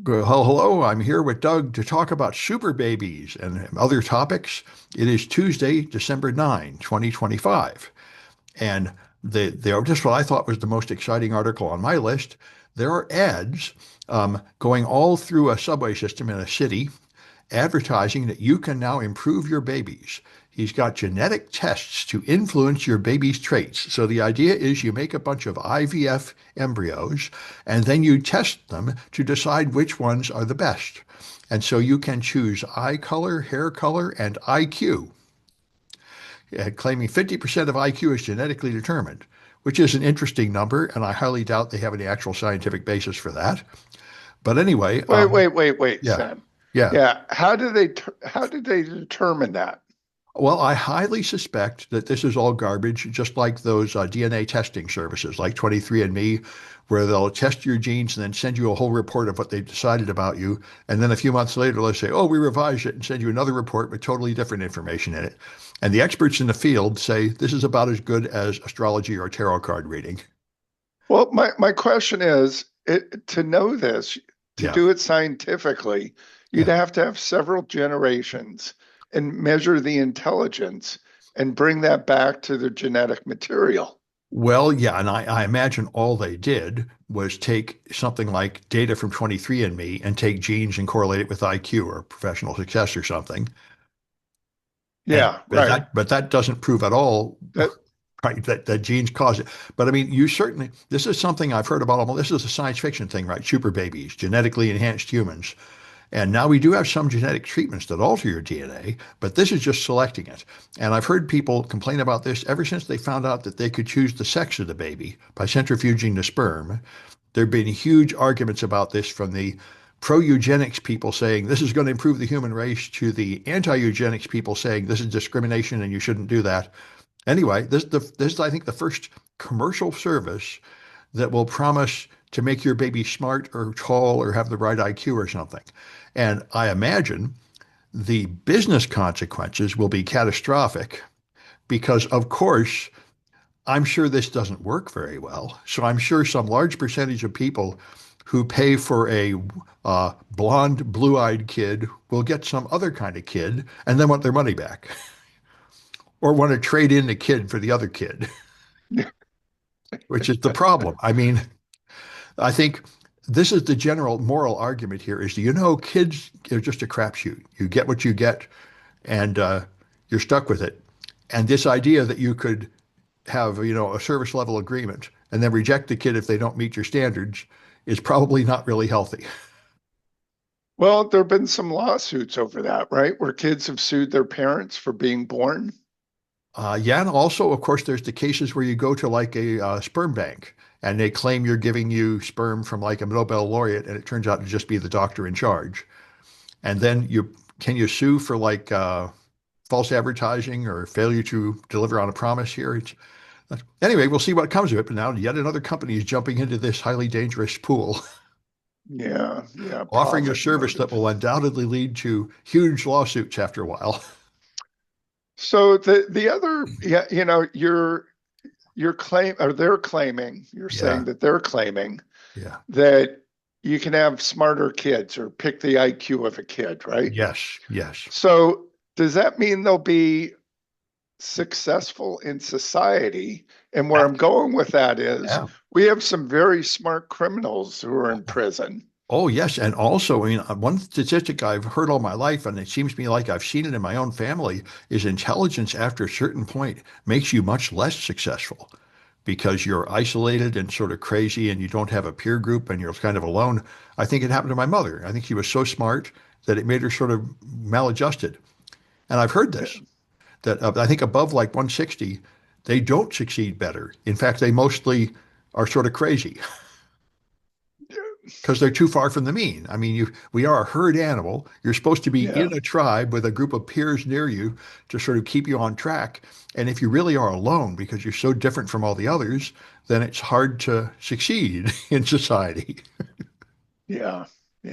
Hello. I'm here with Doug to talk about super babies and other topics. It is Tuesday, December 9, 2025. And they are just what I thought was the most exciting article on my list. There are ads going all through a subway system in a city advertising that you can now improve your babies. He's got genetic tests to influence your baby's traits. So the idea is you make a bunch of IVF embryos and then you test them to decide which ones are the best. And so you can choose eye color, hair color, and IQ, claiming 50% of IQ is genetically determined, which is an interesting number, and I highly doubt they have any actual scientific basis for that. But anyway, Wait, yeah, Sam. yeah. Yeah, how did they determine that? Well, I highly suspect that this is all garbage, just like those DNA testing services like 23andMe, where they'll test your genes and then send you a whole report of what they've decided about you. And then a few months later, they'll say, oh, we revised it and send you another report with totally different information in it. And the experts in the field say this is about as good as astrology or tarot card reading. Well, my question is, to know this, to Yeah, do it scientifically, you'd yeah. have to have several generations and measure the intelligence and bring that back to the genetic material. Well, yeah, and I imagine all they did was take something like data from 23andMe and take genes and correlate it with IQ or professional success or something. And Yeah, right. but that doesn't prove at all, That right, that genes cause it. But I mean, you certainly this is something I've heard about. This is a science fiction thing, right? Super babies, genetically enhanced humans. And now we do have some genetic treatments that alter your DNA, but this is just selecting it. And I've heard people complain about this ever since they found out that they could choose the sex of the baby by centrifuging the sperm. There have been huge arguments about this from the pro-eugenics people saying this is going to improve the human race to the anti-eugenics people saying this is discrimination and you shouldn't do that. Anyway, this is, I think, the first commercial service that will promise to make your baby smart or tall or have the right IQ or something. And I imagine the business consequences will be catastrophic because, of course, I'm sure this doesn't work very well. So I'm sure some large percentage of people who pay for a blonde, blue-eyed kid will get some other kind of kid and then want their money back or want to trade in the kid for the other kid, which is the problem. I mean, I think this is the general moral argument here is, kids are just a crapshoot. You get what you get and you're stuck with it. And this idea that you could have, a service level agreement and then reject the kid if they don't meet your standards is probably not really healthy. well, there have been some lawsuits over that, right? Where kids have sued their parents for being born. Yeah, and also, of course, there's the cases where you go to like a sperm bank and they claim you're giving you sperm from like a Nobel laureate, and it turns out to just be the doctor in charge. And then you sue for like false advertising or failure to deliver on a promise here? Anyway, we'll see what comes of it. But now yet another company is jumping into this highly dangerous pool, Yeah, yeah, offering a profit service that motive. will undoubtedly lead to huge lawsuits after a while. So the other, yeah, you're claim or they're claiming, you're Yeah, saying that they're claiming yeah, that you can have smarter kids or pick the IQ of a kid, right? yes, yes, So does that mean they'll be successful in society? And where yeah, I'm going with that is yeah. we have some very smart criminals who are in prison. Oh, yes. And also, I mean, one statistic I've heard all my life, and it seems to me like I've seen it in my own family, is intelligence after a certain point makes you much less successful because you're isolated and sort of crazy and you don't have a peer group and you're kind of alone. I think it happened to my mother. I think she was so smart that it made her sort of maladjusted. And I've heard Yeah. this, that I think above like 160, they don't succeed better. In fact, they mostly are sort of crazy because they're too far from the mean. I mean, we are a herd animal. You're supposed to be Yeah. in a tribe with a group of peers near you to sort of keep you on track. And if you really are alone because you're so different from all the others, then it's hard to succeed in society. Yeah.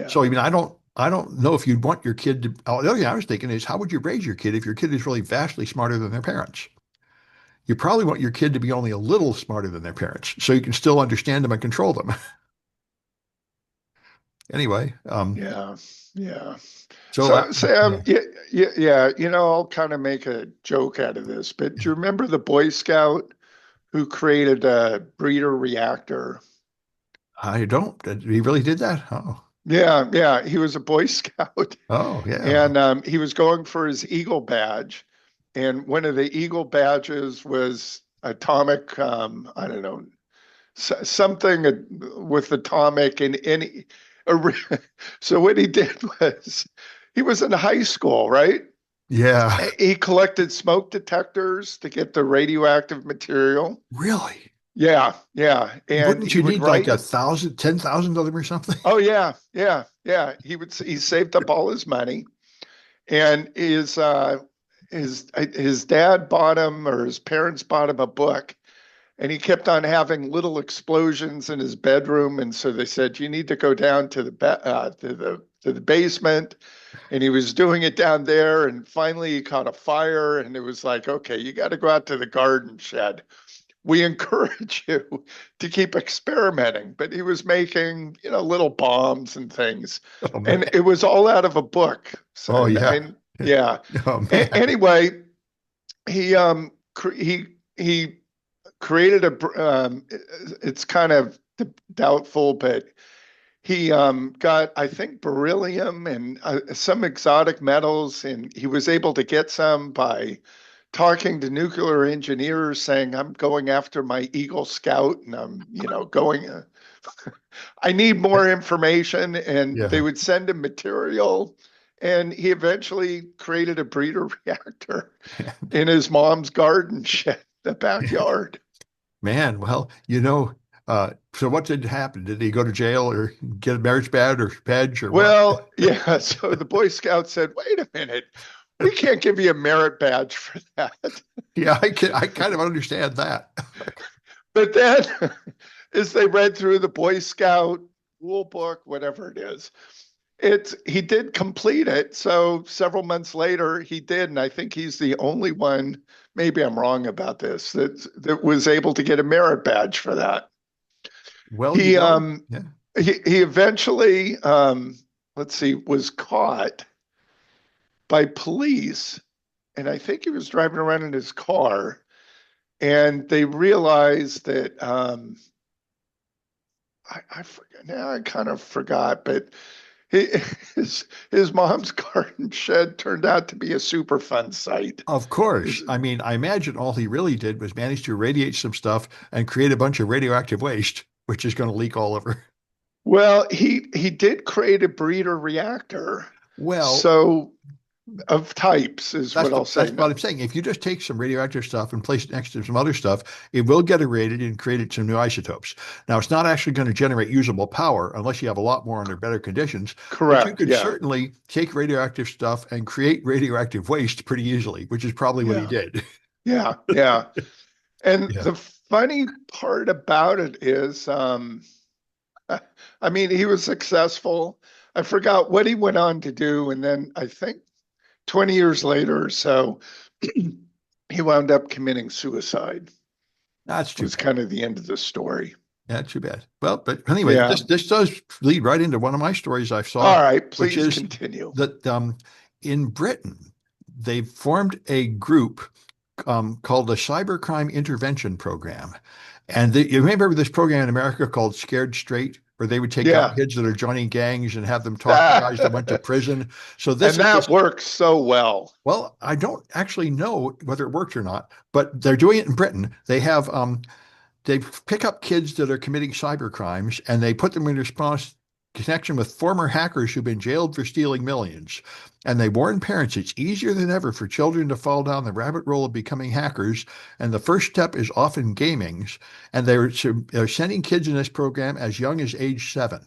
So, Yeah. I mean, I don't know if you'd want your kid to. Oh, the other thing I was thinking is, how would you raise your kid if your kid is really vastly smarter than their parents? You probably want your kid to be only a little smarter than their parents so you can still understand them and control them. Anyway, Yeah, yeah. so So, Sam, yeah. yeah, yeah, yeah, I'll kind of make a joke out of this, but do you remember the Boy Scout who created a breeder reactor? I don't. He really did that? Oh, Yeah, yeah, he was a Boy Scout, oh, yeah. and he was going for his Eagle badge, and one of the Eagle badges was atomic, I don't know, something with atomic and any. So what he did was he was in high school, right? Yeah. He collected smoke detectors to get the radioactive material. Really? Yeah, yeah, and Wouldn't he you would need like write. 1,000, 10,000 of them or something? Oh yeah, yeah, yeah. He saved up all his money, and his dad bought him, or his parents bought him a book, and he kept on having little explosions in his bedroom, and so they said you need to go down to the basement, and he was doing it down there, and finally he caught a fire, and it was like, okay, you got to go out to the garden shed. We encourage you to keep experimenting. But he was making, little bombs and things. Oh, man. And it was all out of a book. So, Oh, yeah. yeah. Oh, man. Anyway, he he created it's kind of doubtful, but he got, I think, beryllium and some exotic metals, and he was able to get some by talking to nuclear engineers saying, I'm going after my Eagle Scout and I'm, going, I need more information. And they Yeah. would send him material. And he eventually created a breeder reactor in his mom's garden shed, the backyard. Man, well, so what did happen? Did he go to jail or get a marriage badge or what? Well, yeah. So the Boy Scouts said, wait a minute, we can't give you a merit badge for that. Yeah, I kind of understand that. But then, as they read through the Boy Scout rule book, whatever it is, he did complete it. So several months later, he did, and I think he's the only one. Maybe I'm wrong about this. That was able to get a merit badge for that. Well, He yeah. he eventually, let's see, was caught by police, and I think he was driving around in his car, and they realized that I forget now. I kind of forgot, but he, his mom's garden shed turned out to be a Superfund site. Of course. I mean, I imagine all he really did was manage to irradiate some stuff and create a bunch of radioactive waste, which is going to leak all over. Well, he did create a breeder reactor, Well, so of types is what I'll say. that's what No, I'm saying. If you just take some radioactive stuff and place it next to some other stuff, it will get irradiated and create some new isotopes. Now, it's not actually going to generate usable power unless you have a lot more under better conditions, but you correct. could Yeah, certainly take radioactive stuff and create radioactive waste pretty easily, which is probably what he yeah, did. yeah, yeah. And Yeah. the funny part about it is, I mean, he was successful. I forgot what he went on to do, and then I think 20 years later or so, he wound up committing suicide. That's too Was bad. kind of the end of the story. Yeah, too bad. Well, but anyway, Yeah. this does lead right into one of my stories I saw, All right. which Please is continue. that in Britain they formed a group called the Cybercrime Intervention Program, and you remember this program in America called Scared Straight, where they would take young Yeah. kids that are joining gangs and have them talk to guys that went to prison. So this And is that this. works so well. Well, I don't actually know whether it worked or not, but they're doing it in Britain. They pick up kids that are committing cyber crimes and they put them in response connection with former hackers who've been jailed for stealing millions. And they warn parents it's easier than ever for children to fall down the rabbit hole of becoming hackers. And the first step is often gamings. And they're sending kids in this program as young as age 7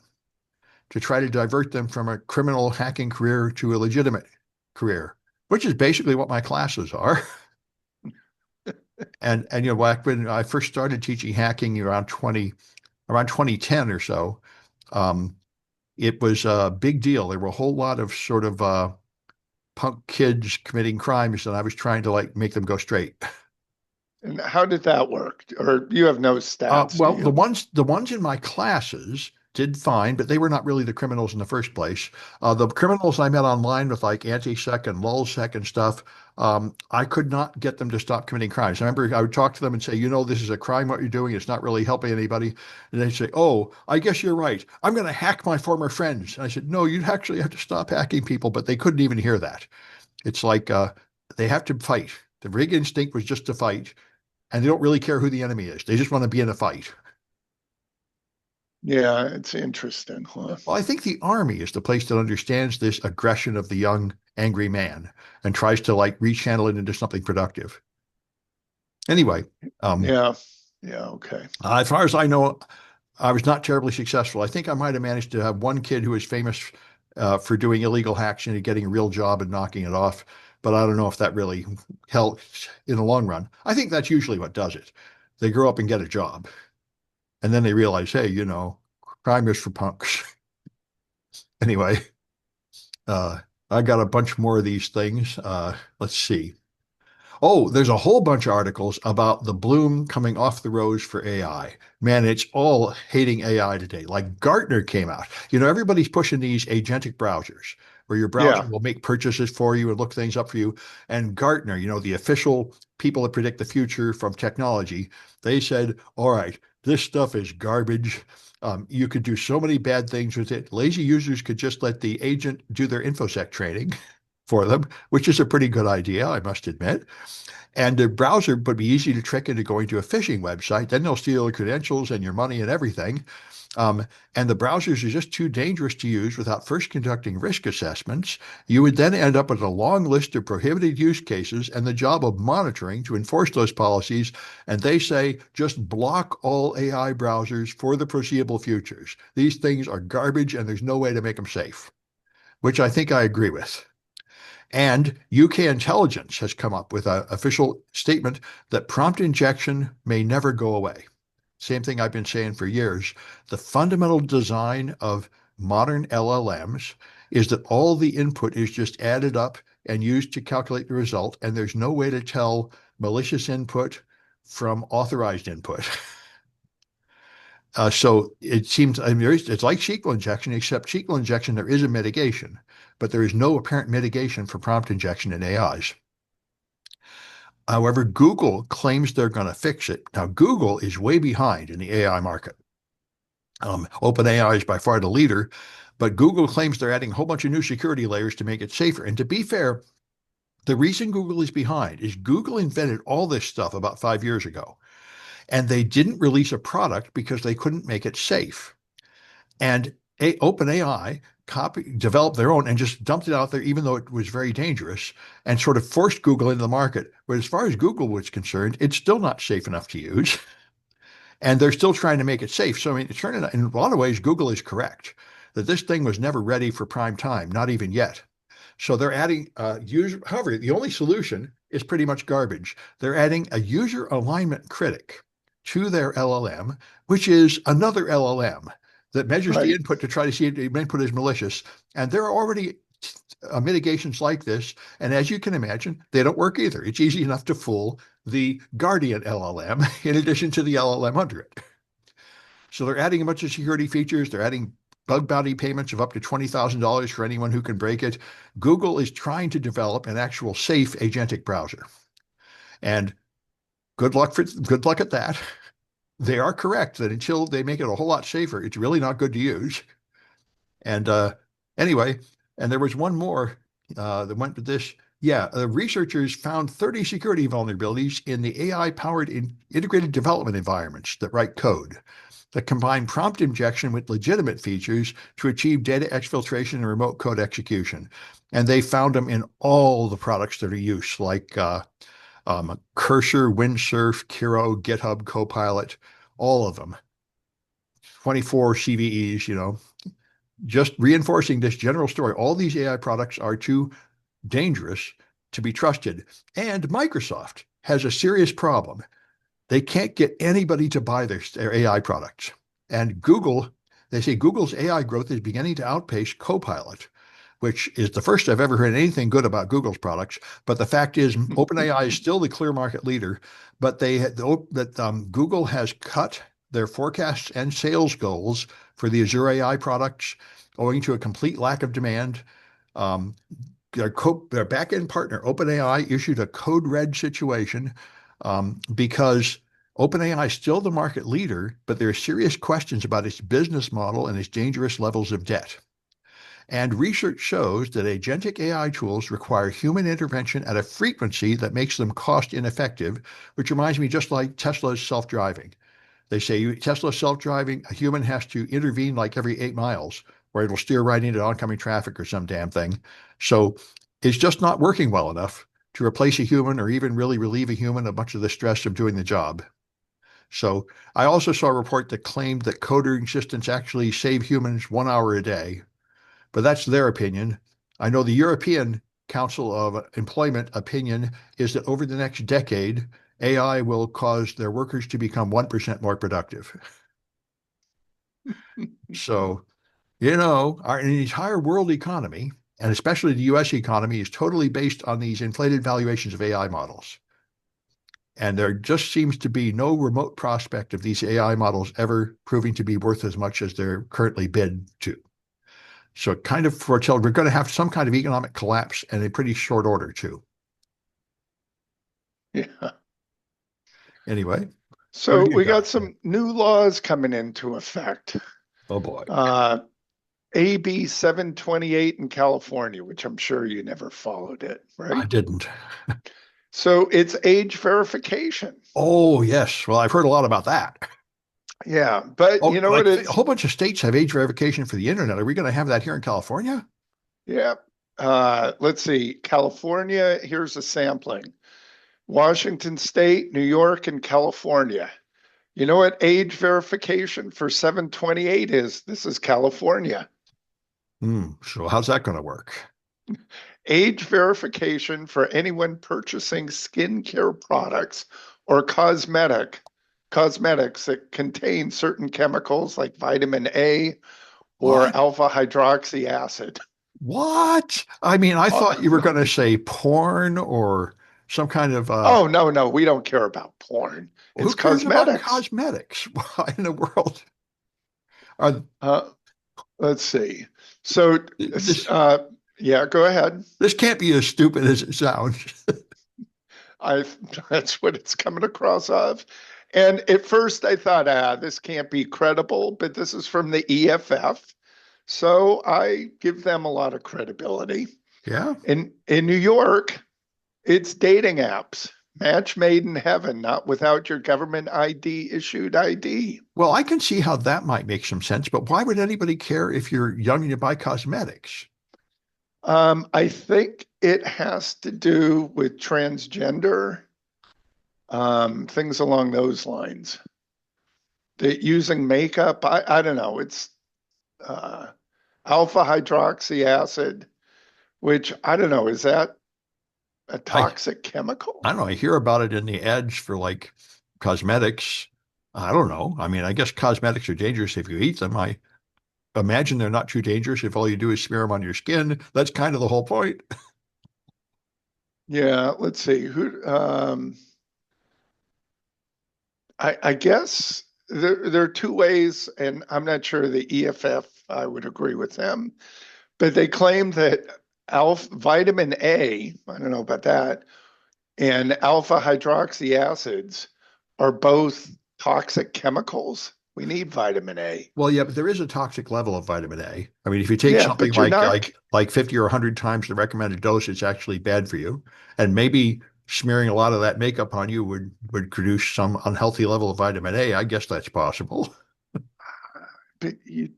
to try to divert them from a criminal hacking career to a legitimate career, which is basically what my classes are. And back when I first started teaching hacking around 2010 or so, um, it was a big deal. There were a whole lot of sort of punk kids committing crimes, and I was trying to like make them go straight. And how did that work? Or you have no stats, do Well, the you? ones in my classes did fine, but they were not really the criminals in the first place. The criminals I met online with like anti-sec and lulsec and stuff, I could not get them to stop committing crimes. I remember I would talk to them and say, this is a crime, what you're doing. It's not really helping anybody. And they'd say, oh, I guess you're right. I'm going to hack my former friends. And I said, no, you'd actually have to stop hacking people, but they couldn't even hear that. It's like they have to fight. The rig instinct was just to fight, and they don't really care who the enemy is. They just want to be in a fight. Yeah, it's interesting, huh? Well, I think the army is the place that understands this aggression of the young, angry man and tries to like rechannel it into something productive. Anyway, um, Yeah. Yeah. Okay. as far as I know, I was not terribly successful. I think I might have managed to have one kid who was famous for doing illegal hacks and getting a real job and knocking it off. But I don't know if that really helps in the long run. I think that's usually what does it. They grow up and get a job, and then they realize, hey, crime is for punks. Anyway, I got a bunch more of these things. Let's see. Oh, there's a whole bunch of articles about the bloom coming off the rose for AI. Man, it's all hating AI today. Like Gartner came out. Everybody's pushing these agentic browsers where your browser Yeah. will make purchases for you and look things up for you. And Gartner, the official people that predict the future from technology, they said, all right, this stuff is garbage. You could do so many bad things with it. Lazy users could just let the agent do their Infosec training for them, which is a pretty good idea, I must admit. And the browser would be easy to trick into going to a phishing website. Then they'll steal your credentials and your money and everything. And the browsers are just too dangerous to use without first conducting risk assessments. You would then end up with a long list of prohibited use cases and the job of monitoring to enforce those policies. And they say just block all AI browsers for the foreseeable futures. These things are garbage and there's no way to make them safe, which I think I agree with. And UK intelligence has come up with an official statement that prompt injection may never go away. Same thing I've been saying for years. The fundamental design of modern LLMs is that all the input is just added up and used to calculate the result, and there's no way to tell malicious input from authorized input. So it seems it's like SQL injection, except SQL injection, there is a mitigation, but there is no apparent mitigation for prompt injection in AIs. However, Google claims they're going to fix it. Now, Google is way behind in the AI market. OpenAI is by far the leader, but Google claims they're adding a whole bunch of new security layers to make it safer. And to be fair, the reason Google is behind is Google invented all this stuff about 5 years ago, and they didn't release a product because they couldn't make it safe. And OpenAI developed their own and just dumped it out there, even though it was very dangerous, and sort of forced Google into the market. But as far as Google was concerned, it's still not safe enough to use. And they're still trying to make it safe. So, I mean, in a lot of ways, Google is correct that this thing was never ready for prime time, not even yet. So they're adding user. However, the only solution is pretty much garbage. They're adding a user alignment critic to their LLM, which is another LLM that measures the Right. input to try to see if the input is malicious. And there are already mitigations like this. And as you can imagine, they don't work either. It's easy enough to fool the Guardian LLM in addition to the LLM under it. So they're adding a bunch of security features. They're adding bug bounty payments of up to $20,000 for anyone who can break it. Google is trying to develop an actual safe agentic browser. And good luck at that. They are correct that until they make it a whole lot safer, it's really not good to use. And anyway, and there was one more that went with this. Yeah, researchers found 30 security vulnerabilities in the AI-powered integrated development environments that write code that combine prompt injection with legitimate features to achieve data exfiltration and remote code execution. And they found them in all the products that are used, like Cursor, Windsurf, Kiro, GitHub, Copilot, all of them. 24 CVEs, just reinforcing this general story. All these AI products are too dangerous to be trusted. And Microsoft has a serious problem. They can't get anybody to buy their AI products. And Google, they say Google's AI growth is beginning to outpace Copilot, which is the first I've ever heard anything good about Google's products. But the fact is, OpenAI is still the clear market leader. But Google has cut their forecasts and sales goals for the Azure AI products owing to a complete lack of demand. Um, their back-end partner, OpenAI, issued a code red situation because OpenAI is still the market leader, but there are serious questions about its business model and its dangerous levels of debt. And research shows that agentic AI tools require human intervention at a frequency that makes them cost ineffective, which reminds me just like Tesla's self-driving. They say Tesla's self-driving, a human has to intervene like every 8 miles, or it'll steer right into oncoming traffic or some damn thing. So it's just not working well enough to replace a human or even really relieve a human of much of the stress of doing the job. So I also saw a report that claimed that coding assistants actually save humans 1 hour a day, but that's their opinion. I know the European Council of Employment opinion is that over the next decade, AI will cause their workers to become 1% more productive. So, our entire world economy, and especially the US economy, is totally based on these inflated valuations of AI models. And there just seems to be no remote prospect of these AI models ever proving to be worth as much as they're currently bid to. So it kind of foretells we're going to have some kind of economic collapse in a pretty short order, too. Yeah. Anyway, what So have you we got? got some new laws coming into effect. Oh, boy. Uh, AB 728 in California, which I'm sure you never followed it, I right? didn't. So it's age verification. Oh, yes. Well, I've heard a lot about that. Yeah, but Oh, you know what? like a It's whole bunch of states have age verification for the internet. Are we going to have that here in California? yeah. Let's see. California, here's a sampling. Washington State, New York, and California. You know what age verification for 728 is? This is California. So how's that going to work? Age verification for anyone purchasing skincare products or cosmetics that contain certain chemicals like vitamin A or What? alpha hydroxy acid. What? I mean, I thought you were Uh, going to say porn or some kind of oh, no, no, we don't care about porn. who It's cares about cosmetics. cosmetics? Why in the world are Uh, let's see. So, this yeah, go ahead. this can't be as stupid as it sounds. I That's what it's coming across of. And at first I thought, this can't be credible, but this is from the EFF. So I give them a lot of credibility. Yeah. In New York, it's dating apps. Match made in heaven, not without your government ID issued ID. Well, I can see how that might make some sense, but why would anybody care if you're young and you buy cosmetics? I think it has to do with transgender, things along those lines. That using makeup, I don't know. It's uh, alpha hydroxy acid, which I don't know, is that a I toxic chemical? I don't know. I hear about it in the ads for like cosmetics. I don't know. I mean, I guess cosmetics are dangerous if you eat them. I imagine they're not too dangerous if all you do is smear them on your skin. That's kind of the whole point. Yeah, let's see. I guess there are two ways, and I'm not sure the EFF, I would agree with them, but they claim that vitamin A, I don't know about that, and alpha hydroxy acids are both toxic chemicals. We need vitamin A. Well, yeah, but there is a toxic level of vitamin A. I mean, if you take Yeah, something but you're not. like 50 or 100 times the recommended dose, it's actually bad for you. And maybe smearing a lot of that makeup on you would produce some unhealthy level of vitamin A. I guess that's possible. But you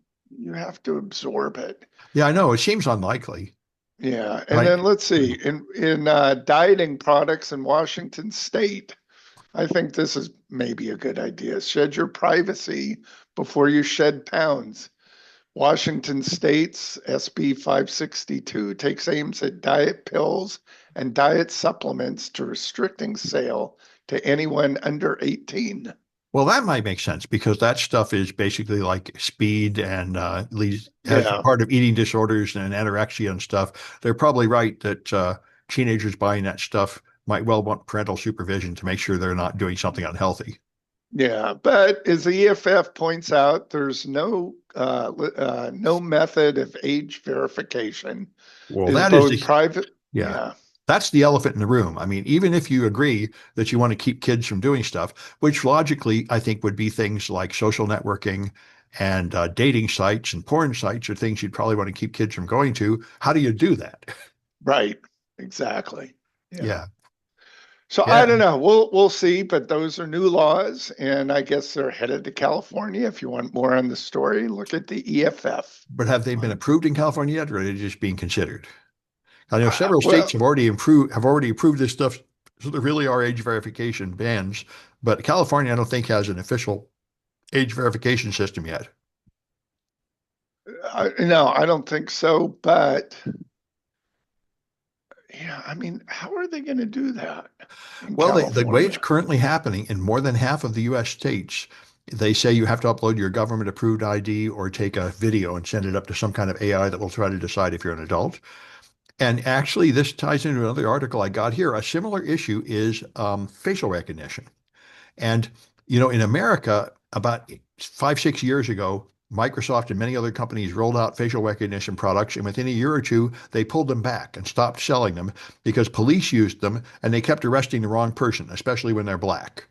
have to absorb it. Yeah, I know. It seems unlikely. Yeah, and Like, then let's see in dieting products in Washington State. I think this is maybe a good idea. Shed your privacy before you shed pounds. Washington State's SB 562 takes aims at diet pills and diet supplements to restricting sale to anyone under 18. well, that might make sense because that stuff is basically like speed and leads as Yeah. part of eating disorders and anorexia and stuff. They're probably right that teenagers buying that stuff might well want parental supervision to make sure they're not doing something unhealthy. Yeah, but as the EFF points out, there's no method of age verification. Well, Is that is both the private. yeah. Yeah, That's the elephant in the room. I mean, even if you agree that you want to keep kids from doing stuff, which logically I think would be things like social networking and dating sites and porn sites are things you'd probably want to keep kids from going to. How do you do that? right. Exactly. Yeah. Yeah. So Yeah. I don't know. We'll see, but those are new laws, and I guess they're headed to California. If you want more on the story, look at the EFF. But have they been On approved in California yet, or are they just being considered? I know several states well, have already approved this stuff, so there really are age verification bans. But California, I don't think has an official age verification system yet. no, I don't think so. But yeah, I mean, how are they going to do that in Well, the way it's California? currently happening in more than half of the U.S. states, they say you have to upload your government approved ID or take a video and send it up to some kind of AI that will try to decide if you're an adult. And actually, this ties into another article I got here. A similar issue is facial recognition. And, in America, about 5, 6 years ago, Microsoft and many other companies rolled out facial recognition products, and within a year or two, they pulled them back and stopped selling them because police used them and they kept arresting the wrong person, especially when they're black.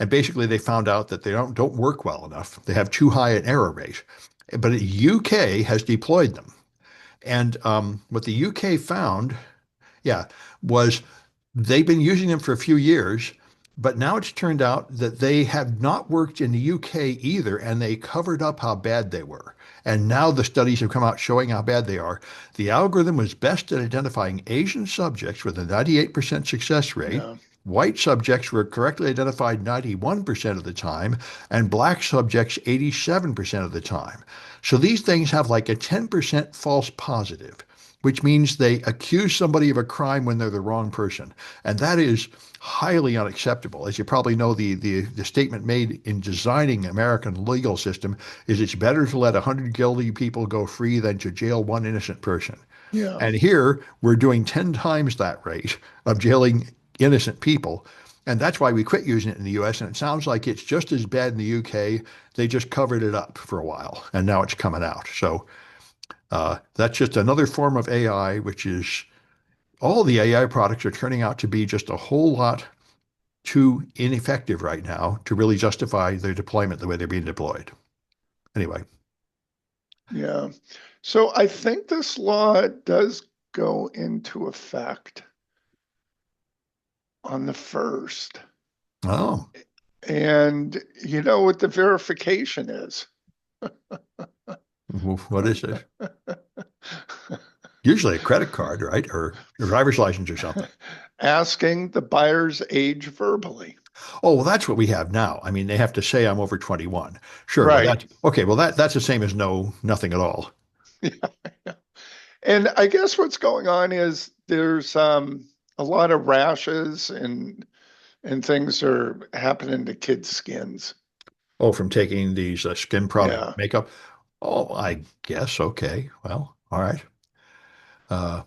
And basically, they found out that they don't work well enough. They have too high an error rate. But the UK has deployed them. And what the UK found, yeah, was they've been using them for a few years, but now it's turned out that they have not worked in the UK either, and they covered up how bad they were. And now the studies have come out showing how bad they are. The algorithm was best at identifying Asian subjects with a 98% success rate. Yeah, White subjects were correctly identified 91% of the time, and black subjects 87% of the time. So these things have like a 10% false positive, which means they accuse somebody of a crime when they're the wrong person. And that is highly unacceptable. As you probably know, the statement made in designing American legal system is it's better to let 100 guilty people go free than to jail one innocent person. yeah, And here we're doing 10 times that rate of jailing innocent people. And that's why we quit using it in the US. And it sounds like it's just as bad in the UK. They just covered it up for a while and now it's coming out. So that's just another form of AI, which is all the AI products are turning out to be just a whole lot too ineffective right now to really justify their deployment the way they're being deployed. Anyway, yeah. So I think this law does go into effect on the first. oh, And you know what the verification is? what is it? Usually a credit card, right? Or a driver's license or something. Asking the buyer's age verbally. Oh, well, that's what we have now. I mean, they have to say I'm over 21. Sure. Well, Right. that's okay. Well, that's the same as nothing at all. And I guess what's going on is there's a lot of rashes and things are happening to kids' skins. Oh, from taking these skin product Yeah. makeup. Oh, I guess. Okay. Well, all right. Uh,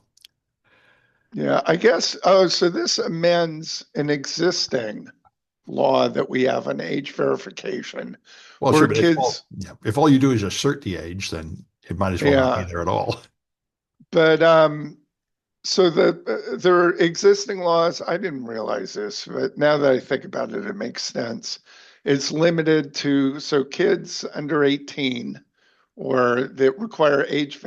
Yeah. I guess, oh, so this amends an existing law that we have on age verification well, where sure, but kids, if all you do is assert the age, then it might as well not be yeah. there at all. But so there are existing laws. I didn't realize this, but now that I think about it, it makes sense. It's limited to so kids under 18 or that require age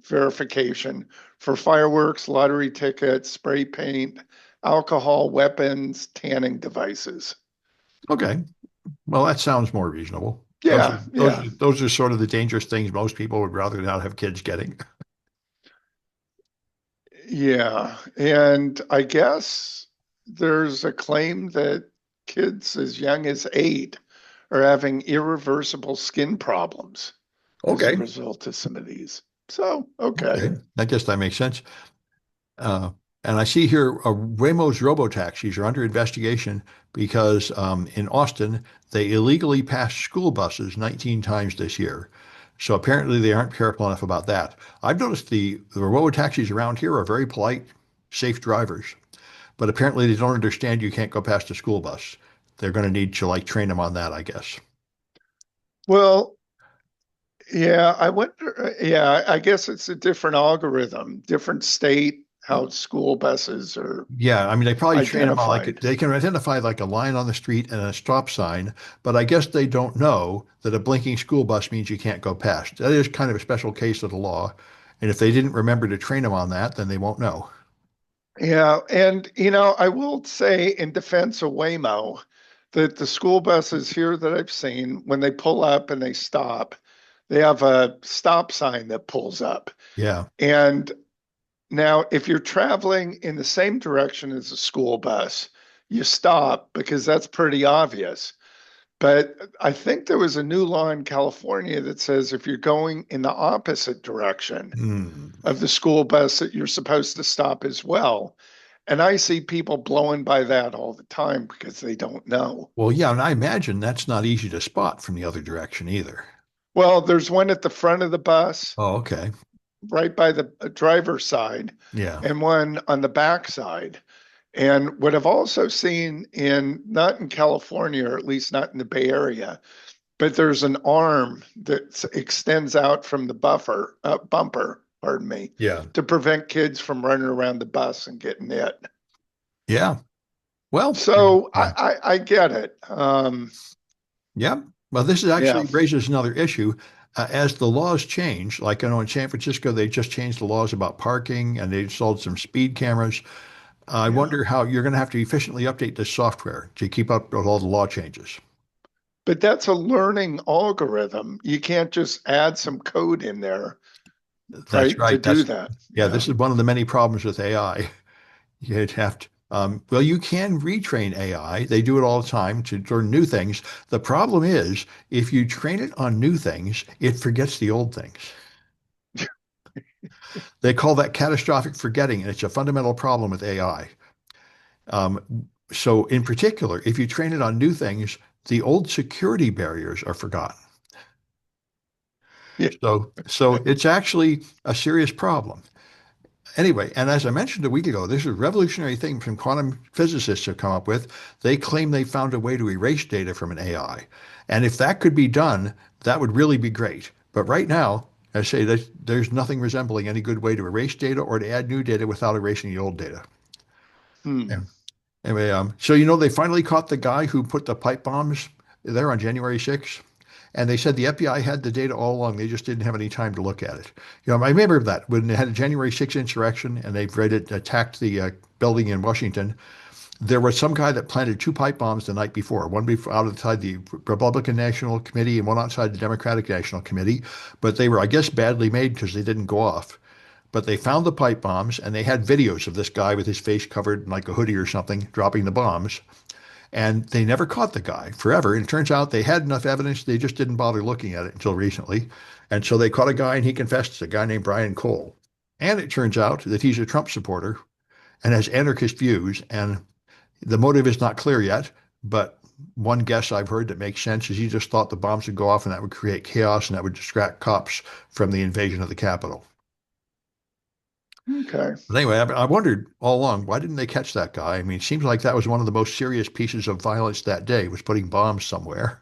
verification for fireworks, lottery tickets, spray paint, alcohol, weapons, tanning devices. Okay. Well, that sounds more reasonable. Those are Yeah, those yeah, are, those are sort of the dangerous things most people would rather not have kids getting. yeah. And I guess there's a claim that kids as young as 8 are having irreversible skin problems as a Okay. result of some of these. So, okay. Okay. I guess that makes sense. Uh, and I see here Waymo's robotaxis are under investigation because in Austin, they illegally passed school buses 19 times this year. So apparently they aren't careful enough about that. I've noticed the robotaxis around here are very polite, safe drivers, but apparently they don't understand you can't go past a school bus. they're going to need to like train them on that, I guess. Well, yeah, I wonder. Yeah, I guess it's a different algorithm, different state, how school buses are Yeah, I mean, they probably train them on like identified. they can identify like a line on the street and a stop sign, but I guess they don't know that a blinking school bus means you can't go past. That is kind of a special case of the law. And if they didn't remember to train them on that, then they won't know. Yeah, and I will say in defense of Waymo that the school buses here that I've seen, when they pull up and they stop, they have a stop sign that pulls up. Yeah. And now, if you're traveling in the same direction as a school bus, you stop because that's pretty obvious. But I think there was a new law in California that says if you're going in the opposite direction Hmm. of the school bus, that you're supposed to stop as well. And I see people blowing by that all the time because they don't know. Well, yeah, and I imagine that's not easy to spot from the other direction either. Well, there's one at the front of the bus, Oh, okay. right by the driver's side, Yeah. and one on the back side. And what I've also seen in, not in California, or at least not in the Bay Area, but there's an arm that extends out from the bumper, pardon me, Yeah. to prevent kids from running around the bus and getting it. Yeah. Well, So yeah. I get it. Yeah. Well, this is Yeah, actually raises another issue. As the laws change, like I know in San Francisco, they just changed the laws about parking and they installed some speed cameras. I yeah. wonder how you're going to have to efficiently update this software to keep up with all the law changes. But that's a learning algorithm. You can't just add some code in there, That's right, to right. do that. Yeah, Yeah. this is one of the many problems with AI. You'd have to, well, you can retrain AI. They do it all the time to learn new things. The problem is, if you train it on new things, it forgets the old things. They call that catastrophic forgetting, and it's a fundamental problem with AI. So, in particular, if you train it on new things, the old security barriers are forgotten. Yeah. So it's actually a serious problem. Anyway, and as I mentioned a week ago, this is a revolutionary thing some quantum physicists have come up with. They claim they found a way to erase data from an AI. And if that could be done, that would really be great. But right now, I say that there's nothing resembling any good way to erase data or to add new data without erasing the old data. Yeah. Hmm. Anyway, so they finally caught the guy who put the pipe bombs there on January 6th. And they said the FBI had the data all along. They just didn't have any time to look at it. I remember that when they had a January 6th insurrection and they attacked the building in Washington. There was some guy that planted two pipe bombs the night before, one outside the Republican National Committee and one outside the Democratic National Committee. But they were, I guess, badly made because they didn't go off. But they found the pipe bombs and they had videos of this guy with his face covered in like a hoodie or something dropping the bombs. And they never caught the guy forever. And it turns out they had enough evidence, they just didn't bother looking at it until recently. And so they caught a guy and he confessed it's a guy named Brian Cole. And it turns out that he's a Trump supporter and has anarchist views. And the motive is not clear yet, but one guess I've heard that makes sense is he just thought the bombs would go off and that would create chaos and that would distract cops from the invasion of the Capitol. Okay. But anyway, I wondered all along, why didn't they catch that guy? I mean, it seems like that was one of the most serious pieces of violence that day, was putting bombs somewhere.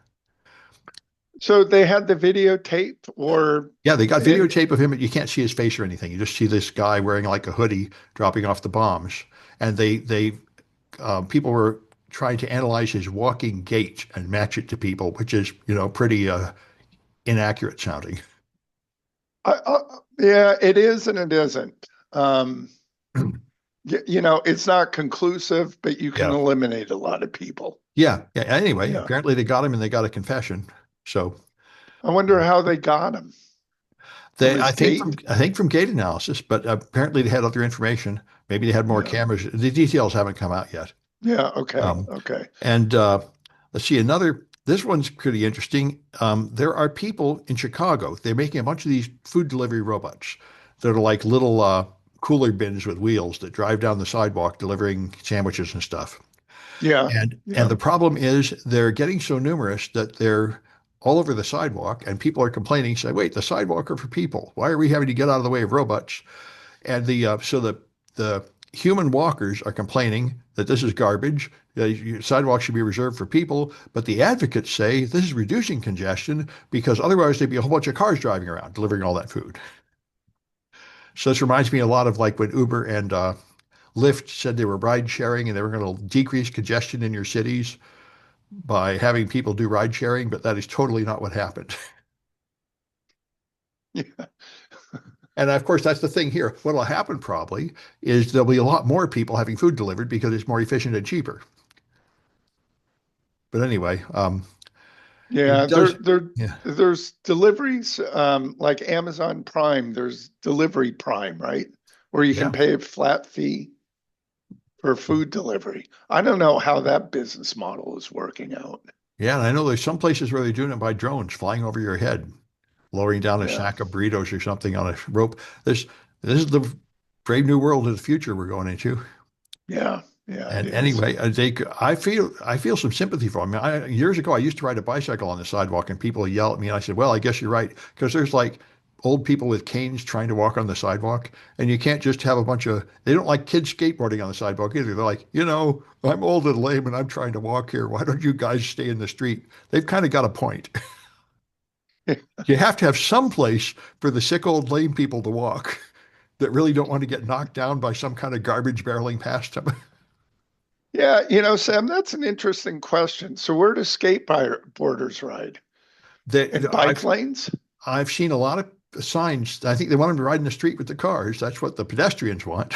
So they had the videotape, or Yeah, they got it, videotape of him, but you can't see his face or anything. You just see this guy wearing like a hoodie dropping off the bombs. And people were trying to analyze his walking gait and match it to people, which is, pretty inaccurate sounding. yeah, it is and it isn't. Um, it's not conclusive, but you can Yeah. eliminate a lot of people. Yeah. Yeah. Anyway, Yeah. apparently they got him and they got a confession. So I wonder how they got him from they, his gait. I think from gait analysis, but apparently they had other information. Maybe they had more Yeah. cameras. The details haven't come out yet. Yeah. Okay. Um, Okay. and let's see another. This one's pretty interesting. There are people in Chicago. They're making a bunch of these food delivery robots that are like little cooler bins with wheels that drive down the sidewalk delivering sandwiches and stuff. Yeah. And Yeah. the problem is they're getting so numerous that they're all over the sidewalk, and people are complaining, say, "Wait, the sidewalk are for people. Why are we having to get out of the way of robots?" And the human walkers are complaining that this is garbage. Sidewalks should be reserved for people, but the advocates say this is reducing congestion because otherwise there'd be a whole bunch of cars driving around delivering all that food. So this reminds me a lot of like when Uber and Lyft said they were ride sharing and they were going to decrease congestion in your cities by having people do ride sharing, but that is totally not what happened. Yeah. And of course, that's the thing here. What will happen probably is there'll be a lot more people having food delivered because it's more efficient and cheaper. But anyway, Yeah, it does. Yeah. there's deliveries like Amazon Prime, there's Delivery Prime, right? Where you can Yeah. pay a flat fee for food delivery. I don't know how that business model is working out. Yeah. And I know there's some places where they're doing it by drones flying over your head, lowering down a Yeah. sack of burritos or something on a rope. This is the brave new world of the future we're going into. Yeah. Yeah, it And is. anyway, I feel some sympathy for them. Years ago, I used to ride a bicycle on the sidewalk, and people would yell at me, and I said, "Well, I guess you're right," because there's like old people with canes trying to walk on the sidewalk, and you can't just have a bunch of. They don't like kids skateboarding on the sidewalk either. They're like, I'm old and lame, and I'm trying to walk here. Why don't you guys stay in the street? They've kind of got a point. You have to have some place for the sick old lame people to walk that really don't want to get knocked down by some kind of garbage barreling past them. Yeah, Sam, that's an interesting question. So where do skateboarders ride? They, In bike I've lanes? I've seen a lot of signs. I think they want them to ride in the street with the cars. That's what the pedestrians want.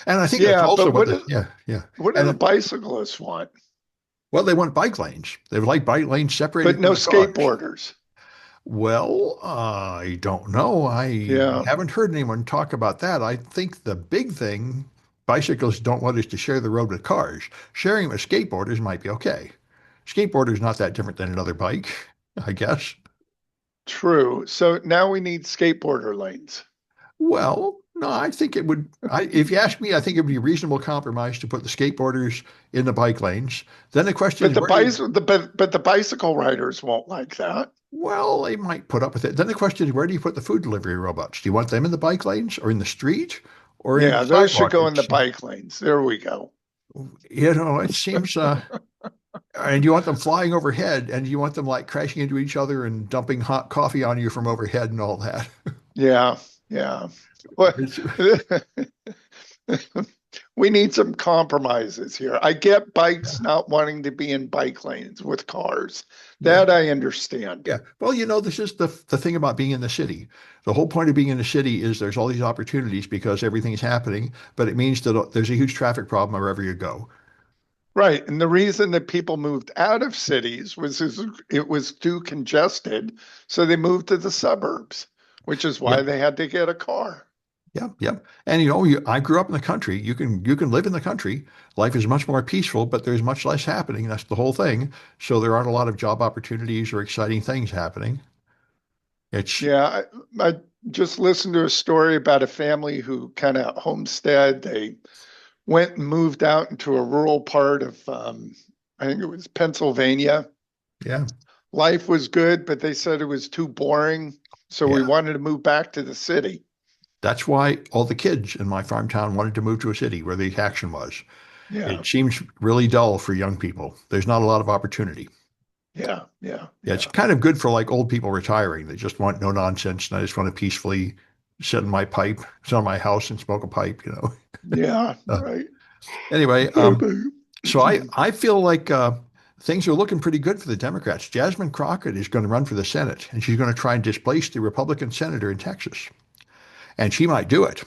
And I think that's Yeah, also but what yeah, yeah. what do the And bicyclists want? well, they want bike lanes. They would like bike lanes But separated from no the cars. skateboarders. Well, I don't know. I Yeah, haven't heard anyone talk about that. I think the big thing bicyclists don't want is to share the road with cars. Sharing with skateboarders might be okay. Skateboarder's not that different than another bike, I guess. true. So now we need skateboarder lanes. Well, no, I think it would. If you ask me, I think it would be a reasonable compromise to put the skateboarders in the bike lanes. Then the question But is, where do you? but the bicycle riders won't like that. Well, they might put up with it. Then the question is, where do you put the food delivery robots? Do you want them in the bike lanes or in the street or in the Yeah, those should sidewalk? go in the bike lanes. There we go. It seems. And you want them flying overhead, and you want them like crashing into each other and dumping hot coffee on you from overhead and all that. Yeah, yeah. Well, we need some compromises here. I get bikes not wanting to be in bike lanes with cars. Yeah. That I understand. Yeah. Well, this is the thing about being in the city. The whole point of being in the city is there's all these opportunities because everything's happening, but it means that there's a huge traffic problem wherever you go. Right. And the reason that people moved out of cities was it was too congested. So they moved to the suburbs, which is why Yep. they had to get a car. Yep. Yep. And I grew up in the country. You can live in the country. Life is much more peaceful, but there's much less happening. That's the whole thing. So there aren't a lot of job opportunities or exciting things happening. It's Yeah. I just listened to a story about a family who kind of homestead. They went and moved out into a rural part of, I think it was Pennsylvania. yeah, Life was good, but they said it was too boring. So we yeah. wanted to move back to the city. That's why all the kids in my farm town wanted to move to a city where the action was. Yeah. It seems really dull for young people. There's not a lot of opportunity. Yeah. Yeah. Yeah, it's Yeah. kind of good for like old people retiring. They just want no nonsense, and I just want to peacefully sit in my pipe, sit on my house and smoke a pipe. Yeah. Uh, Right. anyway, Yeah, so I feel like things are looking pretty good for the Democrats. Jasmine Crockett is going to run for the Senate, and she's going to try and displace the Republican senator in Texas, and she might do it,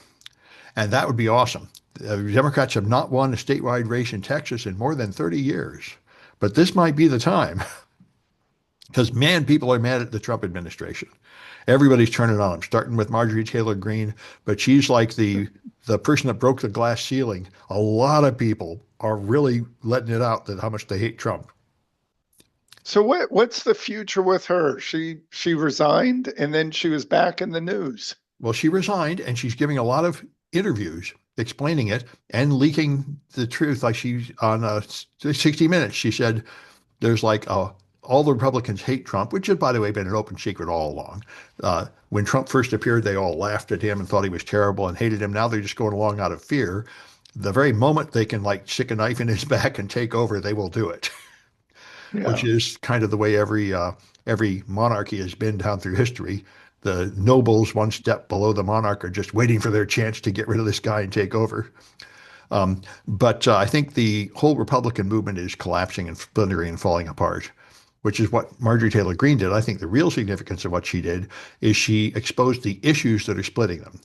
and that would be awesome. Democrats have not won a statewide race in Texas in more than 30 years, but this might be the time because man, people are mad at the Trump administration. Everybody's turning on them, starting with Marjorie Taylor Greene, but she's like the person that broke the glass ceiling. A lot of people are really letting it out that how much they hate Trump. So what's the future with her? She resigned and then she was back in the news. Well, she resigned and she's giving a lot of interviews explaining it and leaking the truth. Like she's on 60 Minutes, she said there's like all the Republicans hate Trump, which has, by the way, been an open secret all along. When Trump first appeared, they all laughed at him and thought he was terrible and hated him. Now they're just going along out of fear. The very moment they can like stick a knife in his back and take over, they will do it, which Yeah. is kind of the way every monarchy has been down through history. The nobles, one step below the monarch, are just waiting for their chance to get rid of this guy and take over. But I think the whole Republican movement is collapsing and splintering and falling apart, which is what Marjorie Taylor Greene did. I think the real significance of what she did is she exposed the issues that are splitting them.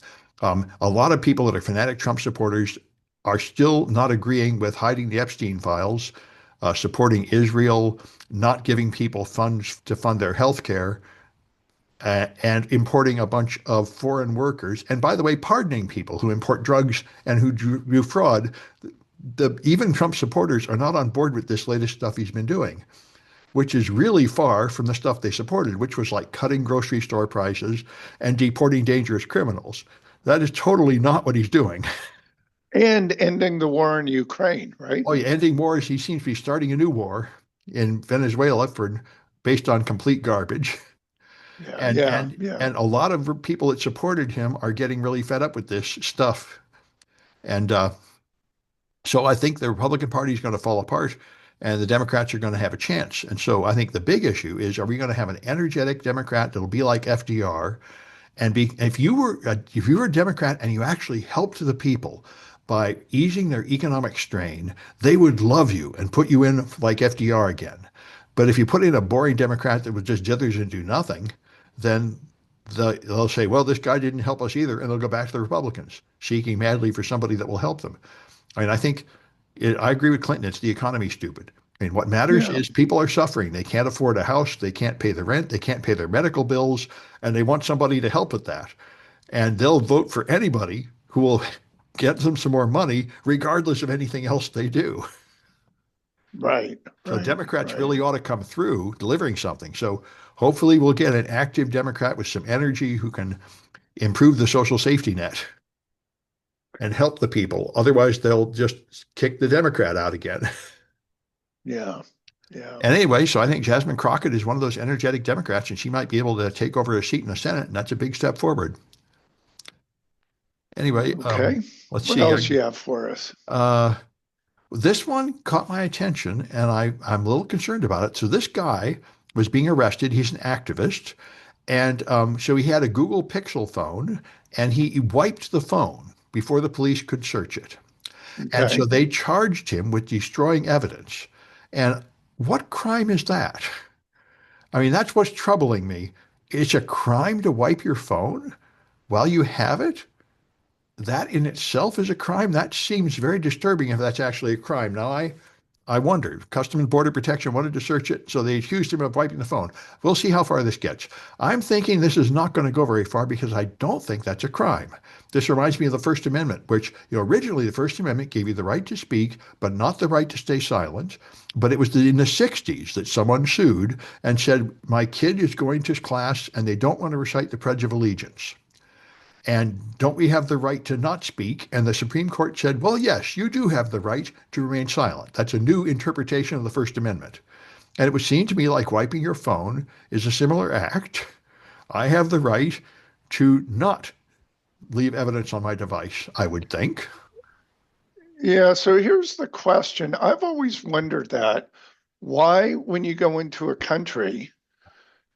A lot of people that are fanatic Trump supporters are still not agreeing with hiding the Epstein files, supporting Israel, not giving people funds to fund their health care, and importing a bunch of foreign workers. And by the way, pardoning people who import drugs and who do fraud. Even Trump supporters are not on board with this latest stuff he's been doing, which is really far from the stuff they supported, which was like cutting grocery store prices and deporting dangerous criminals. That is totally not what he's doing. And ending the war in Ukraine, right? Oh, yeah, ending wars. He seems to be starting a new war in Venezuela based on complete garbage. Yeah, And yeah, and yeah. and a lot of people that supported him are getting really fed up with this stuff. And so I think the Republican Party is going to fall apart and the Democrats are going to have a chance. And so I think the big issue is, are we going to have an energetic Democrat that'll be like FDR and be, if you were a Democrat and you actually helped the people by easing their economic strain, they would love you and put you in like FDR again. But if you put in a boring Democrat that was just dithers and do nothing, then they'll say, well, this guy didn't help us either, and they'll go back to the Republicans, seeking madly for somebody that will help them. I mean, I agree with Clinton. It's the economy, stupid. I mean, what matters Yeah, is people are suffering. They can't afford a house. They can't pay the rent. They can't pay their medical bills, and they want somebody to help with that. And they'll vote for anybody who will get them some more money, regardless of anything else they do. right, So right, Democrats right. really ought to come through delivering something. So hopefully we'll get an active Democrat with some energy who can improve the social safety net and help the people. Otherwise, they'll just kick the Democrat out again. Yeah, yeah. And anyway, so I think Jasmine Crockett is one of those energetic Democrats, and she might be able to take over a seat in the Senate, and that's a big step forward. Anyway, Okay. let's What see. else you have for us? Uh, this one caught my attention, and I'm a little concerned about it. So this guy was being arrested. He's an activist, and so he had a Google Pixel phone, and he wiped the phone before the police could search it. And so Okay. they charged him with destroying evidence. And what crime is that? I mean, that's what's troubling me. It's a crime to wipe your phone while you have it? That in itself is a crime. That seems very disturbing if that's actually a crime. Now, I wonder. Customs and Border Protection wanted to search it, so they accused him of wiping the phone. We'll see how far this gets. I'm thinking this is not going to go very far because I don't think that's a crime. This reminds me of the First Amendment, which originally the First Amendment gave you the right to speak, but not the right to stay silent. But it was in the 60s that someone sued and said, my kid is going to class and they don't want to recite the Pledge of Allegiance. And don't we have the right to not speak? And the Supreme Court said, well, yes, you do have the right to remain silent. That's a new interpretation of the First Amendment. And it would seem to me like wiping your phone is a similar act. I have the right to not leave evidence on my device, I would think. Yeah, so here's the question. I've always wondered that. Why, when you go into a country,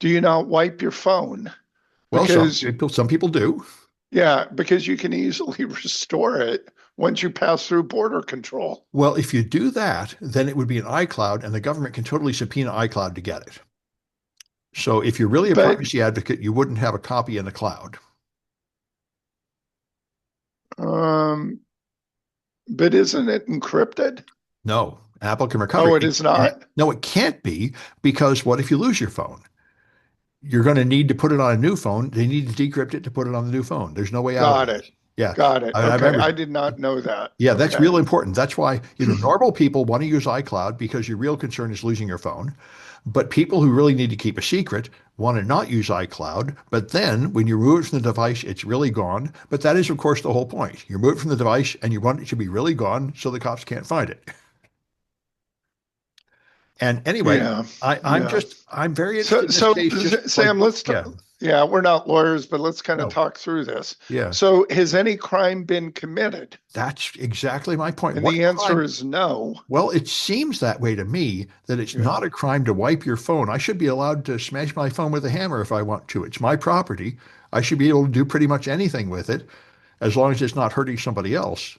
do you not wipe your phone? Well, Because, some people do. yeah, because you can easily restore it once you pass through border control. Well, if you do that, then it would be an iCloud, and the government can totally subpoena iCloud to get it. So if you're really a But, privacy advocate, you wouldn't have a copy in the cloud. um, but isn't it encrypted? No, Apple can recover Oh, it. it is not? No, it can't be because what if you lose your phone? You're going to need to put it on a new phone. They need to decrypt it to put it on the new phone. There's no way out of Got this. it. Yeah, Got it. I Okay. remember. I did not know that. Yeah, that's Okay. real important. That's why, normal people want to use iCloud because your real concern is losing your phone. But people who really need to keep a secret want to not use iCloud. But then when you remove it from the device, it's really gone. But that is, of course, the whole point. You remove it from the device and you want it to be really gone so the cops can't find it. And anyway, Yeah. I'm Yeah. just I'm very So, interested in this so case. Just like Sam, what? let's Yeah, yeah, we're not lawyers, but let's kind of no, talk through this. yeah. So, has any crime been committed? That's exactly my point. And What the answer crime? is no. Well, it seems that way to me that it's not Yeah. a crime to wipe your phone. I should be allowed to smash my phone with a hammer if I want to. It's my property. I should be able to do pretty much anything with it as long as it's not hurting somebody else.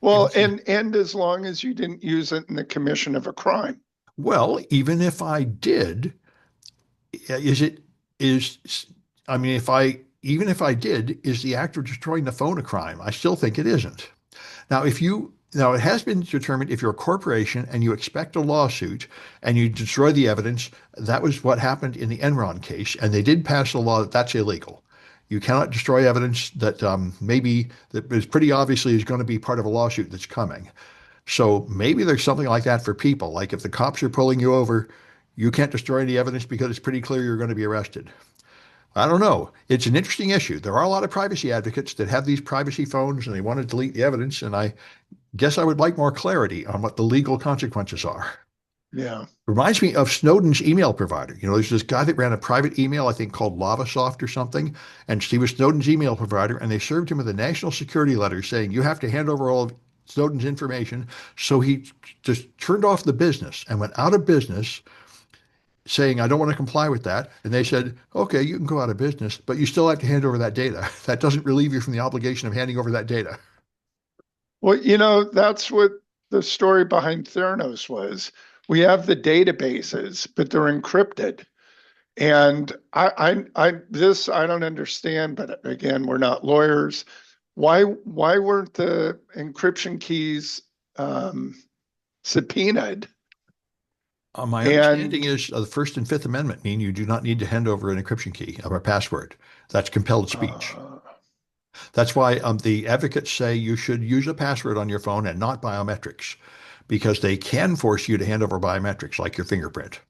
Well, And and as long as you didn't use it in the commission of a crime. well, even if I did, is it is I mean, if I even if I did, is the act of destroying the phone a crime? I still think it isn't. Now it has been determined if you're a corporation and you expect a lawsuit and you destroy the evidence, that was what happened in the Enron case, and they did pass a law that that's illegal. You cannot destroy evidence that maybe that is pretty obviously is going to be part of a lawsuit that's coming. So maybe there's something like that for people. Like if the cops are pulling you over, you can't destroy any evidence because it's pretty clear you're going to be arrested. I don't know. It's an interesting issue. There are a lot of privacy advocates that have these privacy phones and they want to delete the evidence. And I guess I would like more clarity on what the legal consequences are. Yeah. Reminds me of Snowden's email provider. You know, there's this guy that ran a private email, I think called LavaSoft or something, and he was Snowden's email provider, and they served him with a national security letter saying you have to hand over all of Snowden's information. So he just turned off the business and went out of business saying, I don't want to comply with that. And they said, okay, you can go out of business, but you still have to hand over that data. That doesn't relieve you from the obligation of handing over that data. Well, that's what the story behind Theranos was. We have the databases, but they're encrypted. And this I don't understand, but again, we're not lawyers. Why weren't the encryption keys subpoenaed? My understanding And is the First and Fifth Amendment mean you do not need to hand over an encryption key or a password. That's compelled speech. uh, That's why the advocates say you should use a password on your phone and not biometrics, because they can force you to hand over biometrics like your fingerprint,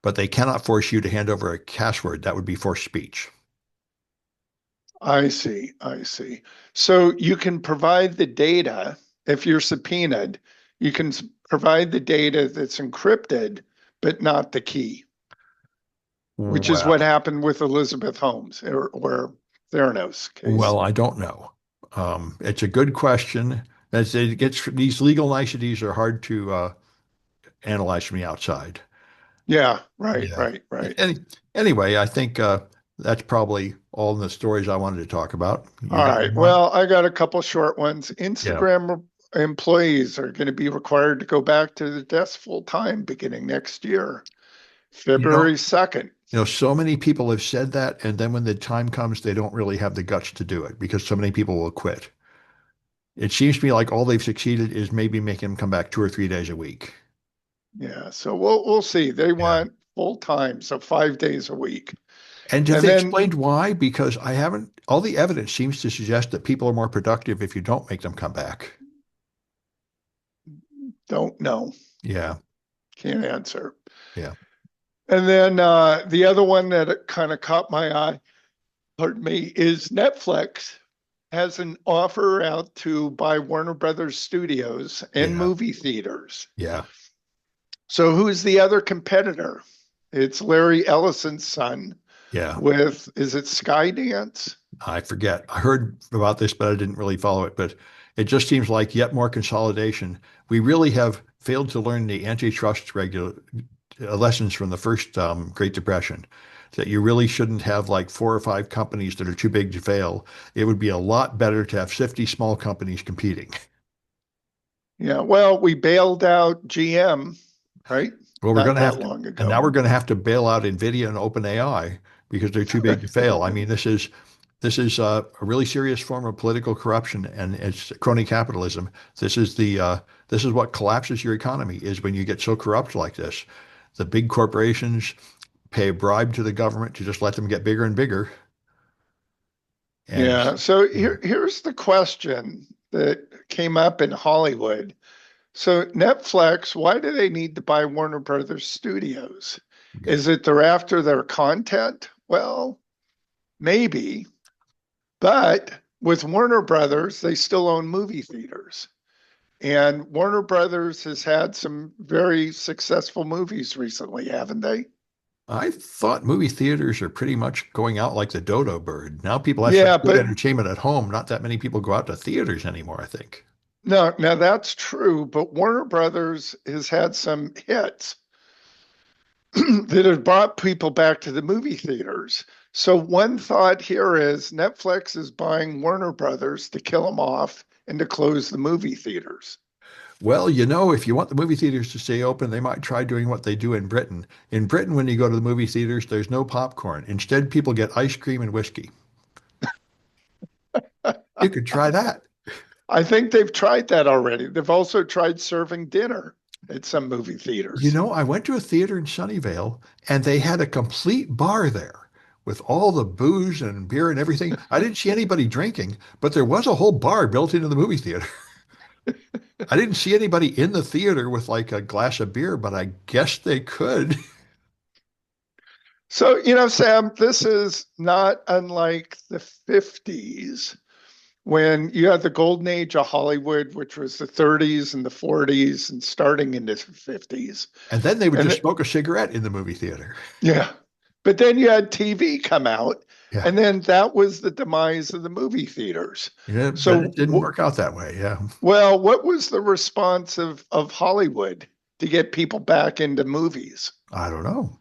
but they cannot force you to hand over a password. That would be forced speech. I see, I see. So you can provide the data if you're subpoenaed. You can provide the data that's encrypted, but not the key, which is what Well, happened with Elizabeth Holmes or Theranos case. well, I don't know. It's a good question. As it gets, these legal niceties are hard to analyze from the outside. Yeah, right, Yeah. right, right. Any, anyway, I think that's probably all the stories I wanted to talk about. You All got any right. more? Well, I got a couple short ones. Yeah. Instagram employees are going to be required to go back to the desk full time beginning next year, You know, February 2nd. so many people have said that, and then when the time comes, they don't really have the guts to do it because so many people will quit. It seems to me like all they've succeeded is maybe making them come back 2 or 3 days a week. Yeah, so we'll see. They Yeah. want full time, so 5 days a week. And have And they then explained why? Because I haven't, all the evidence seems to suggest that people are more productive if you don't make them come back. don't know, Yeah. can't answer. Yeah. And then the other one that kind of caught my eye, pardon me, is Netflix has an offer out to buy Warner Brothers Studios and Yeah. movie theaters. Yeah. So who's the other competitor? It's Larry Ellison's son Yeah. with, is it Skydance? I forget. I heard about this, but I didn't really follow it. But it just seems like yet more consolidation. We really have failed to learn the antitrust lessons from the first Great Depression, that you really shouldn't have like 4 or 5 companies that are too big to fail. It would be a lot better to have 50 small companies competing. Yeah, well, we bailed out GM, right? Well, we're going Not to that have to, long and now ago. we're going to have to bail out NVIDIA and OpenAI because they're too big to fail. I mean, this is a really serious form of political corruption, and it's crony capitalism. This is what collapses your economy is when you get so corrupt like this. The big corporations pay a bribe to the government to just let them get bigger and bigger. And Yeah, so yeah, here's the question that came up in Hollywood. So Netflix, why do they need to buy Warner Brothers Studios? yeah. Is it they're after their content? Well, maybe, but with Warner Brothers, they still own movie theaters. And Warner Brothers has had some very successful movies recently, haven't they? I thought movie theaters are pretty much going out like the dodo bird. Now people have Yeah, such good but entertainment at home. Not that many people go out to theaters anymore, I think. no, now that's true. But Warner Brothers has had some hits that have brought people back to the movie theaters. So one thought here is Netflix is buying Warner Brothers to kill them off and to close the movie theaters. Well, if you want the movie theaters to stay open, they might try doing what they do in Britain. In Britain, when you go to the movie theaters, there's no popcorn. Instead, people get ice cream and whiskey. You could try that. I think they've tried that already. They've also tried serving dinner at some movie theaters. I went to a theater in Sunnyvale and they had a complete bar there with all the booze and beer and everything. I didn't see anybody drinking, but there was a whole bar built into the movie theater. I didn't see anybody in the theater with like a glass of beer, but I guess they could. So, Sam, this is not unlike the 50s when you had the golden age of Hollywood, which was the 30s and the 40s and starting in the 50s. And then they would And just smoke a cigarette in the movie theater. yeah, but then you had TV come out, Yeah. and then that was the demise of the movie theaters. Yeah, but So, it didn't work out that way. Yeah. well, what was the response of Hollywood to get people back into movies? I don't know.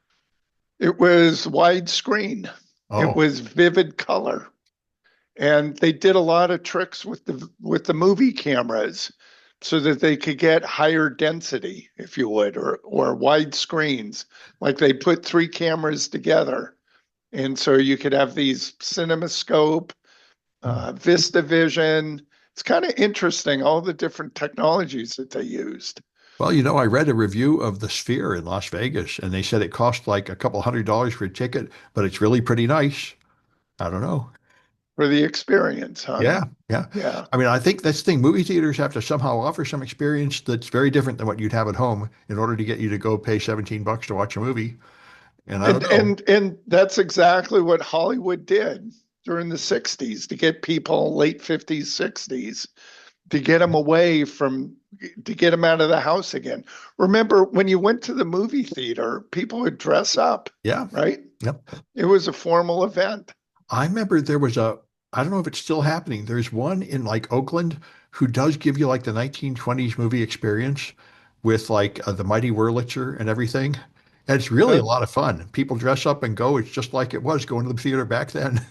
It was widescreen. It Oh, was vivid color. And they did a lot of tricks with the movie cameras so that they could get higher density, if you would, or wide screens. Like they put three cameras together. And so you could have these CinemaScope, VistaVision. It's kind of interesting, all the different technologies that they used well, I read a review of the Sphere in Las Vegas, and they said it cost like a couple $100 for a ticket, but it's really pretty nice. I don't know. for the experience, huh? Yeah, yeah. Yeah. I mean, I think that's the thing. Movie theaters have to somehow offer some experience that's very different than what you'd have at home in order to get you to go pay $17 to watch a movie. And I And don't know. and and that's exactly what Hollywood did during the 60s to get people late 50s, 60s to get them away from to get them out of the house again. Remember when you went to the movie theater, people would dress up, Yeah. right? Yep. It was a formal event. I remember I don't know if it's still happening. There's one in like Oakland who does give you like the 1920s movie experience with like the Mighty Wurlitzer and everything. And it's really a That lot of fun. People dress up and go. It's just like it was going to the theater back then.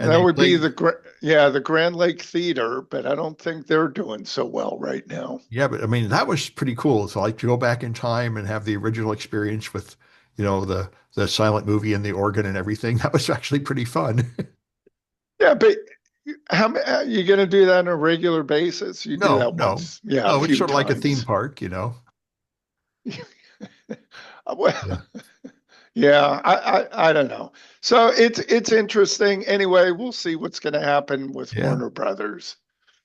And that they would be play, the Grand Lake Theater, but I don't think they're doing so well right now. yeah, but I mean, that was pretty cool. So like to go back in time and have the original experience with, the silent movie and the organ and everything. That was actually pretty fun. Yeah, but how you going to do that on a regular basis? You do No, that no, once, yeah, a no, it's few sort of like a theme times. park. Yeah. Well, yeah, I don't know. So it's interesting. Anyway, we'll see what's going to happen with Yeah. Warner Brothers.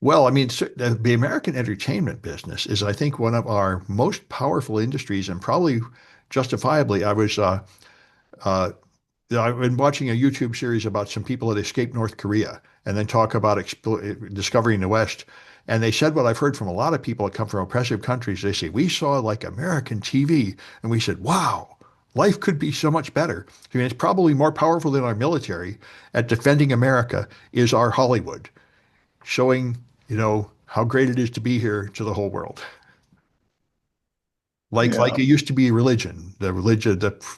Well, I mean, the American entertainment business is, I think, one of our most powerful industries, and probably justifiably. Uh, I've been watching a YouTube series about some people that escaped North Korea and then talk about discovering the West. And they said what I've heard from a lot of people that come from oppressive countries. They say, we saw like American TV and we said, wow, life could be so much better. I mean, it's probably more powerful than our military at defending America is our Hollywood, showing, how great it is to be here to the whole world. Like Yeah, it used to be religion. The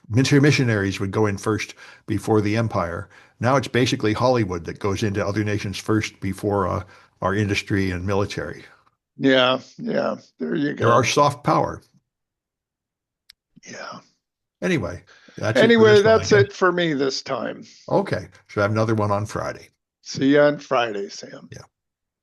missionaries would go in first before the empire. Now it's basically Hollywood that goes into other nations first before our industry and military. yeah, yeah. There you There are go. soft power. Yeah. Anyway, that's it for Anyway, this one, I that's guess. it for me this time. Okay, so I have another one on Friday. See you on Friday, Sam. Yeah.